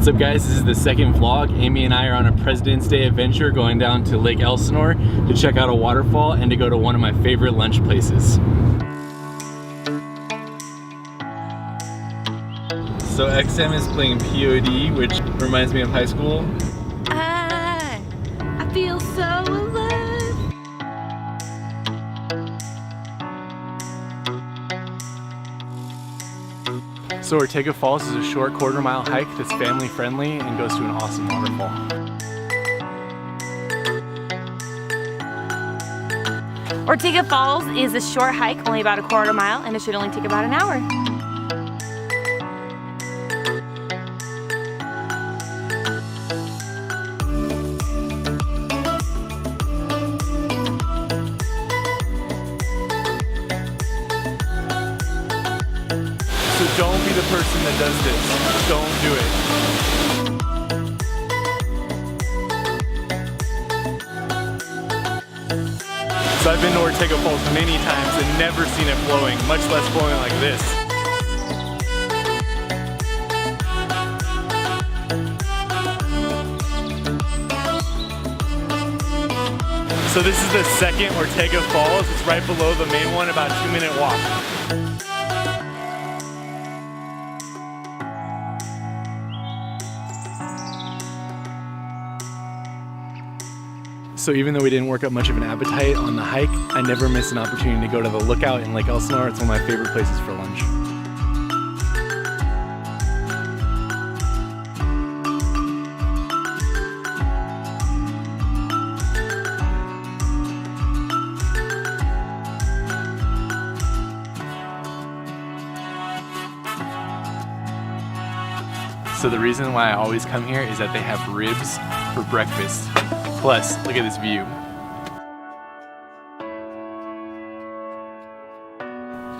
What's up guys, this is the second vlog. Amie and I are on a President's Day adventure going down to Lake Elsinore to check out a waterfall and to go to one of my favorite lunch places. So XM is playing POD, which reminds me of high school. I feel so alive. So Ortega Falls is a short quarter-mile hike that's family friendly and goes to an awesome waterfall. Ortega Falls is a short hike, only about a quarter mile, and it should only take about an hour. So don't be the person that does this. Don't do it. So I've been to Ortega Falls many times and never seen it flowing, much less flowing like this. So this is the second Ortega Falls. It's right below the main one, about a 2-minute walk. So even though we didn't work up much of an appetite on the hike, I never miss an opportunity to go to the Lookout in Lake Elsinore. It's one of my favorite places for lunch. So the reason why I always come here is that they have ribs for breakfast. Plus, look at this view.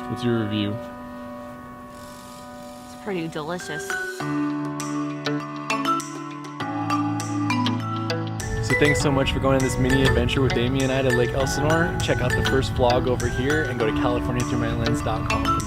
What's your review? It's pretty delicious. So thanks so much for going on this mini adventure with Amie and I to Lake Elsinore. Check out the first vlog over here and go to CaliforniaThroughMyLens.com.